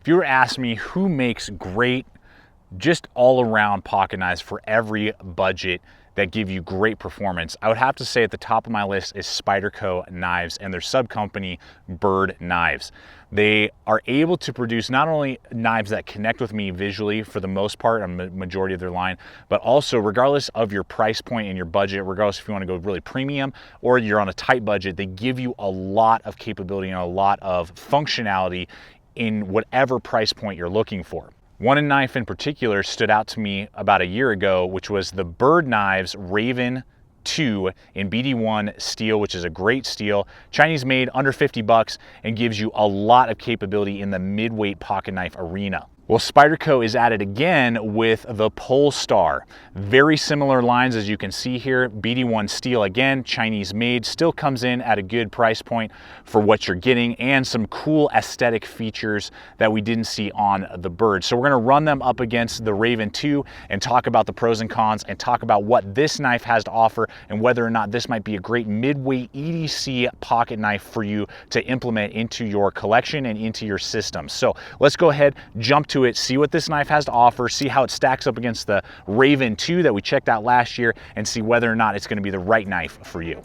If you were to ask me who makes great, just all-around pocket knives for every budget that give you great performance, I would have to say at the top of my list is Spyderco Knives and their sub-company, Bird Knives. They are able to produce not only knives that connect with me visually for the most part, a majority of their line, but also regardless of your price point and your budget, regardless if you want to go really premium or you're on a tight budget, they give you a lot of capability and a lot of functionality in whatever price point you're looking for. One knife in particular stood out to me about a year ago, which was the Bird Knives Raven 2 in BD1 steel, which is a great steel, Chinese made, under 50 bucks, and gives you a lot of capability in the mid-weight pocket knife arena. Well, Spyderco is at it again with the Polestar. Very similar lines as you can see here. BD1 steel again, Chinese made, still comes in at a good price point for what you're getting and some cool aesthetic features that we didn't see on the Bird. So we're gonna run them up against the Raven 2 and talk about the pros and cons and talk about what this knife has to offer and whether or not this might be a great mid-weight EDC pocket knife for you to implement into your collection and into your system. So let's go ahead, jump to it, see what this knife has to offer, see how it stacks up against the Raven 2 that we checked out last year, and see whether or not it's going to be the right knife for you.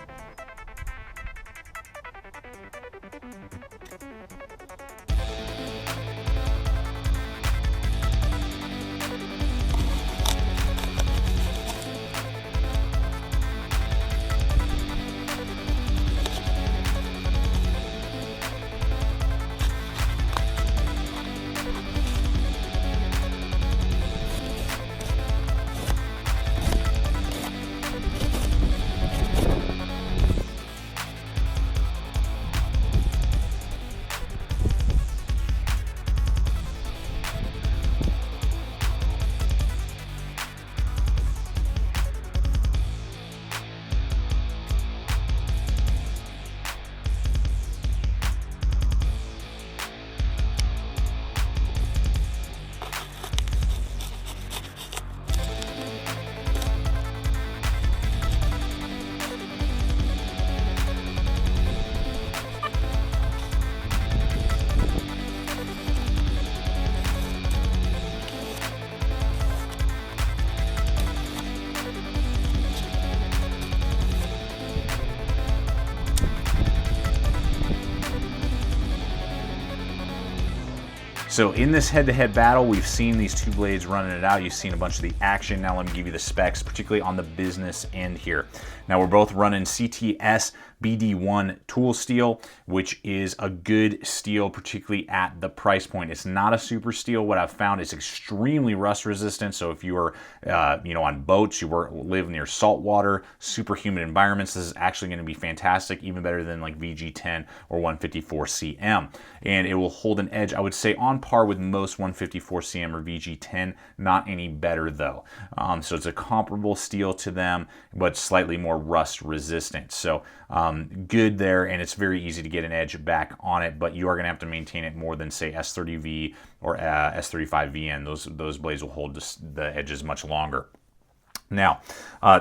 So in this head-to-head battle, we've seen these two blades running it out. You've seen a bunch of the action. Now let me give you the specs, particularly on the business end here. Now we're both running CTS BD1 tool steel, which is a good steel, particularly at the price point. It's not a super steel. What I've found is extremely rust resistant. So if you are, on boats, you live near salt water, super humid environments, this is actually going to be fantastic, even better than like VG10 or 154 CM. And it will hold an edge, I would say, on par with most 154 CM or VG10, not any better though. So it's a comparable steel to them, but slightly more rust resistant. So good there, and it's very easy to get an edge back on it, but you are going to have to maintain it more than, say, S30V or S35VN. Those blades will hold the edges much longer. Now,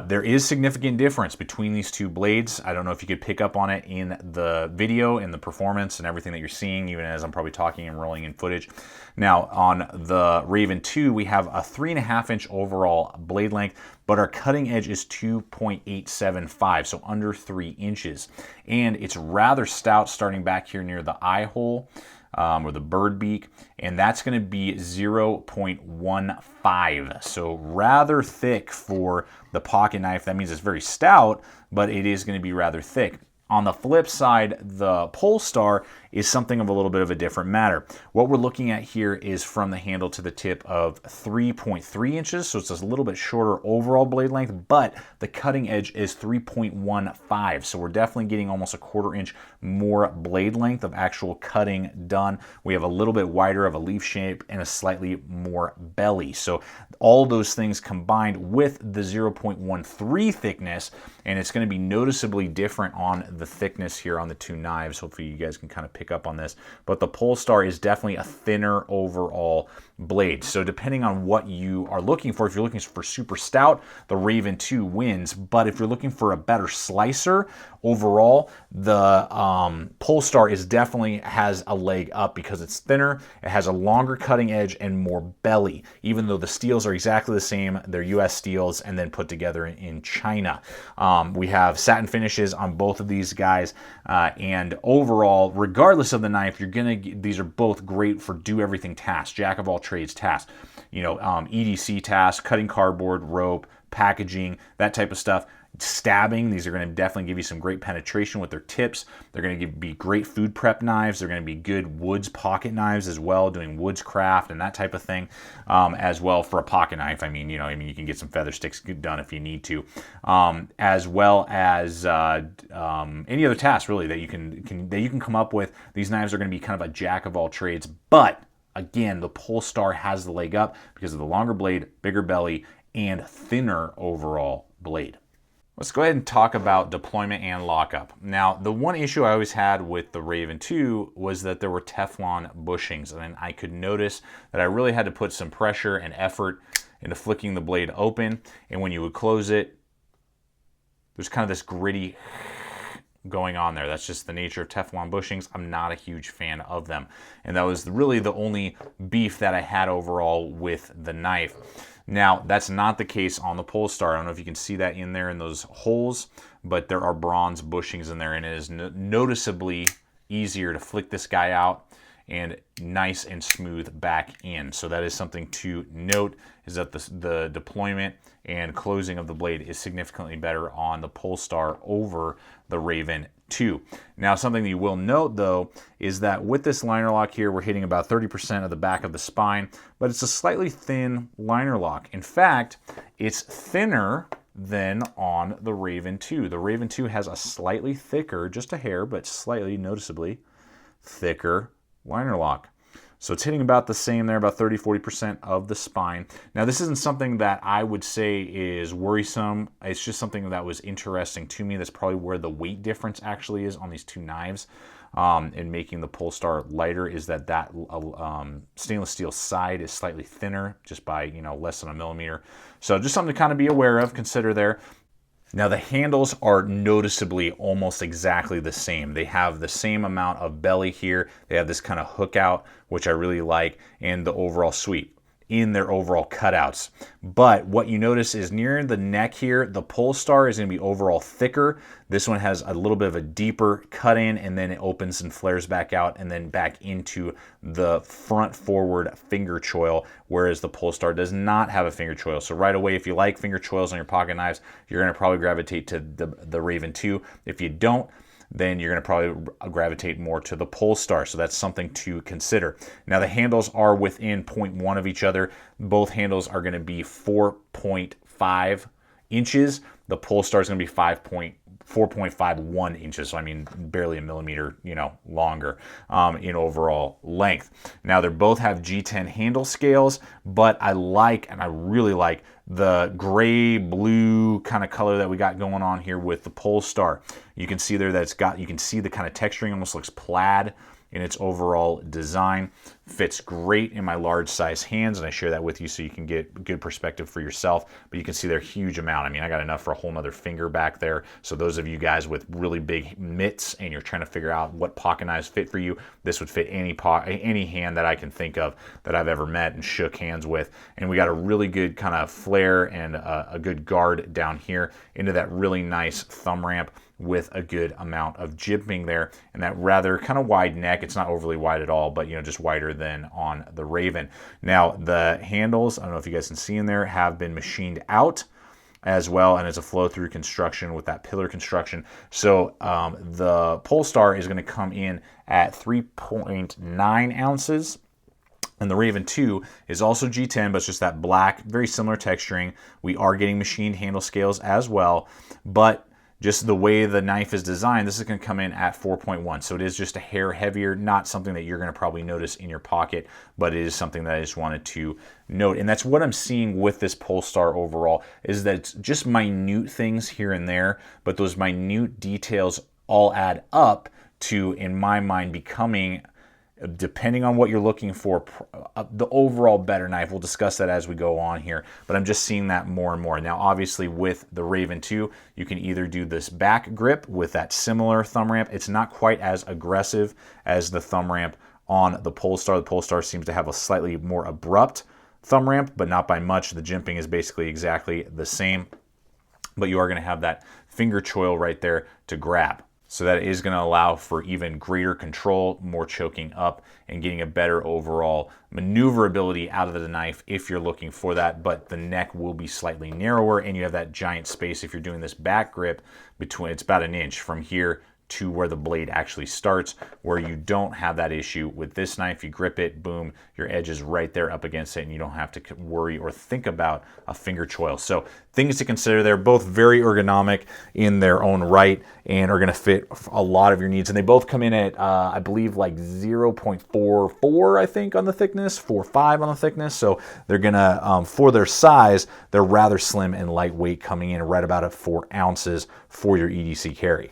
there is significant difference between these two blades. I don't know if you could pick up on it in the video and the performance and everything that you're seeing, even as I'm probably talking and rolling in footage. Now, on the Raven 2, we have a 3.5-inch overall blade length, but our cutting edge is 2.875, so under 3 inches. And it's rather stout starting back here near the eye hole. Or the bird beak, and that's going to be 0.15, so rather thick for the pocket knife. That means it's very stout, but it is going to be rather thick. On the flip side, the Polestar is something of a little bit of a different matter. What we're looking at here is from the handle to the tip of 3.3 inches, so it's a little bit shorter overall blade length, but the cutting edge is 3.15, so we're definitely getting almost a 1/4 inch more blade length of actual cutting done. We have a little bit wider of a leaf shape and a slightly more belly. So all those things combined with the 0.13 thickness, and it's going to be noticeably different on the thickness here on the two knives. Hopefully you guys can kind of pick up on this, but the Polestar is definitely a thinner overall blade. So depending on what you are looking for, if you're looking for super stout, the Raven 2 wins. But if you're looking for a better slicer overall, the Polestar definitely has a leg up because it's thinner. It has a longer cutting edge and more belly, even though the steels are exactly the same. They're US steels and then put together in China. We have satin finishes on both of these guys, and overall, regardless of the knife, these are both great for do everything tasks, jack of all trades tasks. You know, EDC tasks, cutting cardboard, rope, packaging, that type of stuff. Stabbing, these are going to definitely give you some great penetration with their tips. They're going to be great food prep knives. They're going to be good woods pocket knives as well, doing woods craft and that type of thing, as well for a pocket knife. I mean, you can get some feather sticks done if you need to, as well as any other task really that you can come up with. These knives are going to be kind of a jack of all trades, but again, the Polestar has the leg up because of the longer blade, bigger belly, and thinner overall blade. Let's go ahead and talk about deployment and lockup. Now, the one issue I always had with the Raven 2 was that there were Teflon bushings, and I could notice that I really had to put some pressure and effort into flicking the blade open, and when you would close it, there's kind of this gritty going on there. That's just the nature of Teflon bushings. I'm not a huge fan of them, and that was really the only beef that I had overall with the knife. Now, that's not the case on the Polestar. I don't know if you can see that in there in those holes, but there are bronze bushings in there, and it is noticeably easier to flick this guy out and nice and smooth back in. So that is something to note, is that the deployment and closing of the blade is significantly better on the Polestar over the Raven 2. Now, something that you will note though is that with this liner lock here, we're hitting about 30% of the back of the spine, but it's a slightly thin liner lock. In fact, it's thinner than on the Raven 2. The Raven 2 has a slightly thicker, just a hair, but slightly noticeably thicker liner lock. So it's hitting about the same there, about 30-40% of the spine. Now, this isn't something that I would say is worrisome. It's just something that was interesting to me. That's probably where the weight difference actually is on these two knives, in making the Polestar lighter, is that stainless steel side is slightly thinner, just by less than a millimeter. So just something to kind of be aware of, consider there. Now, the handles are noticeably almost exactly the same. They have the same amount of belly here. They have this kind of hook out, which I really like, and the overall sweep in their overall cutouts. But what you notice is near the neck here, the Polestar is going to be overall thicker. This one has a little bit of a deeper cut in, and then it opens and flares back out and then back into the front forward finger choil, whereas the Polestar does not have a finger choil. So right away, if you like finger choils on your pocket knives, you're going to probably gravitate to the Raven 2. If you don't, then you're going to probably gravitate more to the Polestar. So that's something to consider. Now, the handles are within 0.1 of each other. Both handles are going to be 4.5 inches. The Polestar is going to be 4.51 inches. So I mean, barely a millimeter, longer in overall length. Now, they both have G10 handle scales, but I really like the gray blue kind of color that we got going on here with the Polestar. You can see there that you can see the kind of texturing, almost looks plaid in its overall design. Fits great in my large size hands, and I share that with you so you can get good perspective for yourself. But you can see they're a huge amount. I mean, I got enough for a whole nother finger back there. So those of you guys with really big mitts and you're trying to figure out what pocket knives fit for you, this would fit any hand that I can think of that I've ever met and shook hands with. And we got a really good kind of flare and a good guard down here into that really nice thumb ramp, with a good amount of jimping there, and that rather kind of wide neck. It's not overly wide at all, but just wider than on the Raven. Now, the handles, I don't know if you guys can see in there, have been machined out as well, and it's a flow-through construction with that pillar construction. So the Polestar is going to come in at 3.9 ounces. And the Raven 2 is also G10, but it's just that black, very similar texturing. We are getting machined handle scales as well, but just the way the knife is designed, this is going to come in at 4.1. So it is just a hair heavier, not something that you're going to probably notice in your pocket, but it is something that I just wanted to note. And that's what I'm seeing with this Polestar overall, is that it's just minute things here and there, but those minute details all add up to, in my mind, becoming, depending on what you're looking for, the overall better knife. We'll discuss that as we go on here, but I'm just seeing that more and more. Now, obviously, with the Raven 2, you can either do this back grip with that similar thumb ramp. It's not quite as aggressive as the thumb ramp on the Polestar. The Polestar seems to have a slightly more abrupt thumb ramp, but not by much. The jimping is basically exactly the same, but you are going to have that finger choil right there to grab. So that is going to allow for even greater control, more choking up, and getting a better overall maneuverability out of the knife if you're looking for that. But the neck will be slightly narrower, and you have that giant space if you're doing this back grip between, it's about an inch from here to where the blade actually starts, where you don't have that issue with this knife. You grip it, boom, your edge is right there up against it, and you don't have to worry or think about a finger choil. So things to consider there. Both very ergonomic in their own right and are going to fit a lot of your needs. And they both come in at, I believe, like 0.44, I think, on the thickness, 4.5 on the thickness. So they're going to, for their size, they're rather slim and lightweight, coming in right about at 4 ounces for your EDC carry.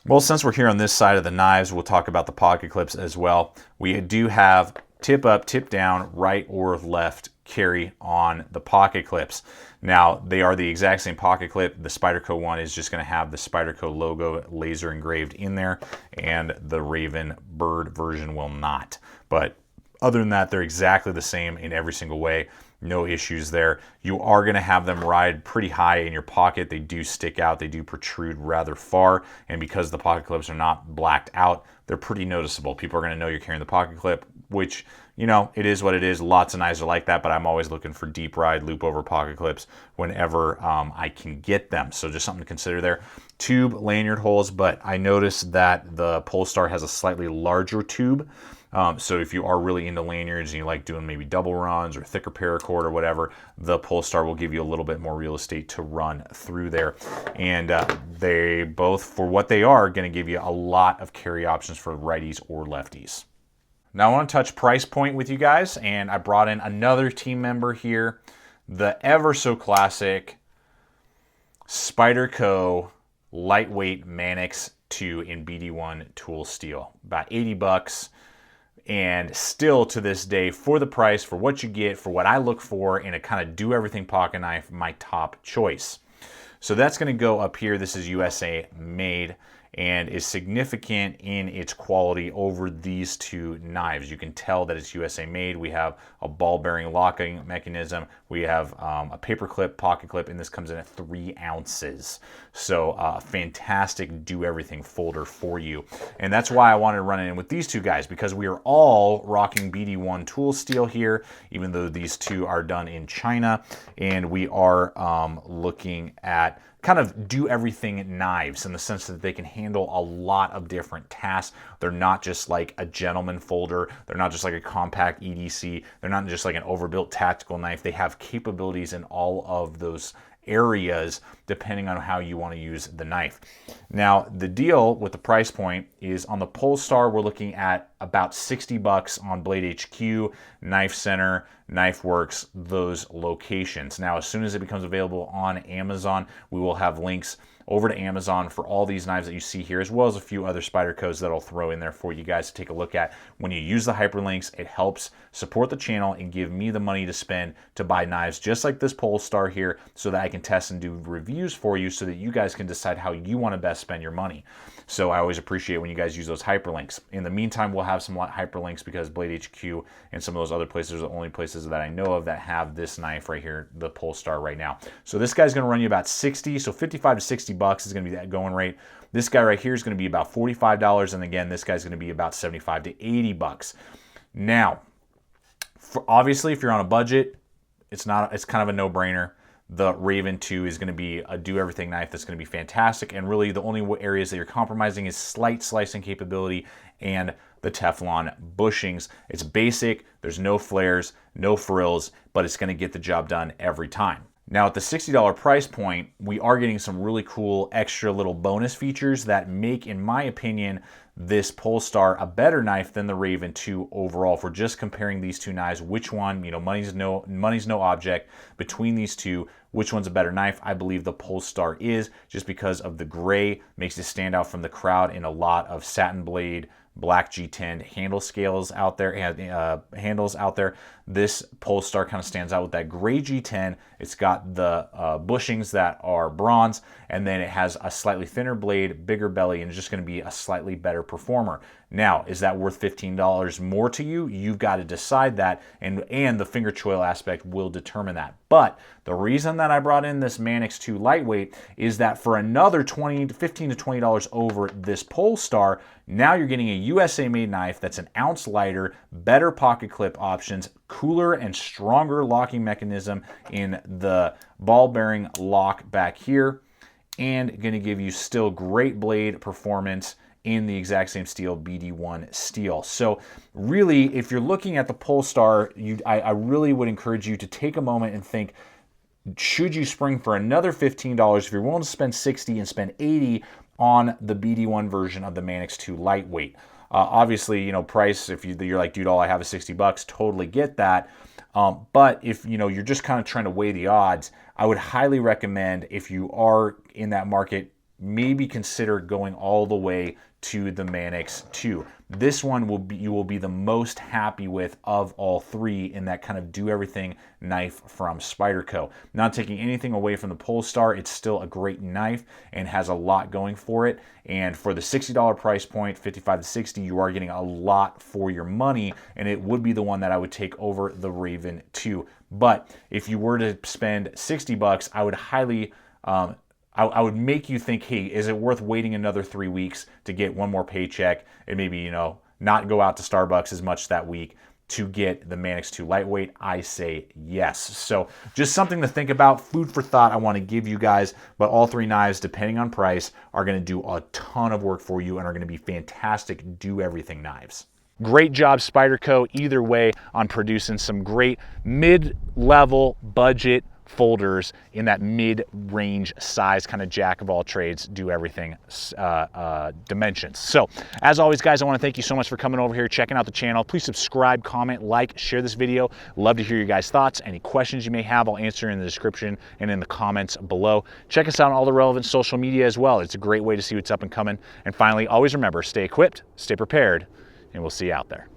Well, since we're here on this side of the knives, we'll talk about the pocket clips as well. We do have tip up, tip down, right or left carry on the pocket clips. Now, they are the exact same pocket clip. The Spyderco one is just going to have the Spyderco logo laser engraved in there, and the Raven Bird version will not. But other than that, they're exactly the same in every single way. No issues there. You are going to have them ride pretty high in your pocket. They do stick out. They do protrude rather far. And because the pocket clips are not blacked out, they're pretty noticeable. People are going to know you're carrying the pocket clip, which, you know, it is what it is. Lots of knives are like that, but I'm always looking for deep ride, loop over pocket clips whenever I can get them. So just something to consider there. Tube lanyard holes, but I noticed that the Polestar has a slightly larger tube. So if you are really into lanyards and you like doing maybe double runs or thicker paracord or whatever, the Polestar will give you a little bit more real estate to run through there. And they both, for what they are, going to give you a lot of carry options for righties or lefties. Now I want to touch price point with you guys, and I brought in another team member here, the ever so classic Spyderco lightweight Manix 2 in BD1 tool steel. About 80 bucks. And still to this day, for the price, for what you get, for what I look for in a kind of do everything pocket knife, my top choice. So that's going to go up here. This is USA made and is significant in its quality over these two knives. You can tell that it's USA made. We have a ball bearing locking mechanism. We have a paper clip, pocket clip, and this comes in at 3 ounces. So fantastic do everything folder for you. And that's why I wanted to run it in with these two guys, because we are all rocking BD1 tool steel here, even though these two are done in China. And we are looking at kind of do everything knives in the sense that they can handle a lot of different tasks. They're not just like a gentleman folder. They're not just like a compact EDC. They're not just like an overbuilt tactical knife. They have capabilities in all of those areas depending on how you want to use the knife. Now, the deal with the price point is on the Polestar, we're looking at about 60 bucks on Blade HQ, Knife Center, Knife Works, those locations. Now, as soon as it becomes available on Amazon, we will have links over to Amazon for all these knives that you see here, as well as a few other Spydercos that I'll throw in there for you guys to take a look at. When you use the hyperlinks, it helps support the channel and give me the money to spend to buy knives just like this Polestar here, so that I can test and do reviews for you so that you guys can decide how you want to best spend your money. So I always appreciate when you guys use those hyperlinks. In the meantime, we'll have some hyperlinks because Blade HQ and some of those other places are the only places that I know of that have this knife right here, the Polestar right now. So this guy's going to run you about 60, so 55 to 60 bucks is going to be that going rate. This guy right here is going to be about $45, and again, this guy's going to be about 75 to 80 bucks. Now, obviously, if you're on a budget, it's kind of a no-brainer. The Raven 2 is going to be a do-everything knife that's going to be fantastic, and really the only areas that you're compromising is slight slicing capability and the Teflon bushings. It's basic, there's no flares, no frills, but it's going to get the job done every time. Now, at the $60 price point, we are getting some really cool extra little bonus features that make, in my opinion, this Polestar a better knife than the Raven 2 overall. If we're just comparing these two knives, which one, you know, money's no object between these two, which one's a better knife? I believe the Polestar is, just because of the gray, makes it stand out from the crowd in a lot of satin blade, black G10 handle scales out there, handles out there. This Polestar kind of stands out with that gray G10. It's got the bushings that are bronze, and then it has a slightly thinner blade, bigger belly, and it's just going to be a slightly better performer. Now, is that worth $15 more to you? You've got to decide that, and the finger choil aspect will determine that. But the reason that I brought in this Manix 2 lightweight is that for another $15 to $20 over this Polestar, now you're getting a USA-made knife that's an ounce lighter, better pocket clip options, cooler and stronger locking mechanism in the ball bearing lock back here, and going to give you still great blade performance in the exact same steel, BD1 steel. So really, if you're looking at the Polestar, I really would encourage you to take a moment and think, should you spring for another $15 if you're willing to spend $60 and spend $80 on the BD1 version of the Manix 2 lightweight? Obviously, you know, price, if you're like, dude, all I have is $60, totally get that. But if, you know, you're just kind of trying to weigh the odds, I would highly recommend, if you are in that market, maybe consider going all the way to the Manix 2. This one you will be the most happy with of all three in that kind of do everything knife from Spyderco. Not taking anything away from the Polestar, it's still a great knife and has a lot going for it. And for the $60 price point, $55 to $60, you are getting a lot for your money, and it would be the one that I would take over the Raven 2. But if you were to spend $60, I would highly I would make you think, hey, is it worth waiting another 3 weeks to get one more paycheck and maybe, you know, not go out to Starbucks as much that week to get the Manix 2 lightweight? I say yes. So just something to think about, food for thought I want to give you guys. But all three knives, depending on price, are going to do a ton of work for you and are going to be fantastic do-everything knives. Great job, Spyderco, either way, on producing some great mid-level budget folders in that mid-range size, kind of jack of all trades, do everything dimensions. So as always, guys, I want to thank you so much for coming over here, checking out the channel. Please subscribe, comment, like, share this video. Love to hear your guys' thoughts. Any questions you may have, I'll answer in the description and in the comments below. Check us out on all the relevant social media as well. It's a great way to see what's up and coming. And finally, always remember, stay equipped, stay prepared, and we'll see you out there.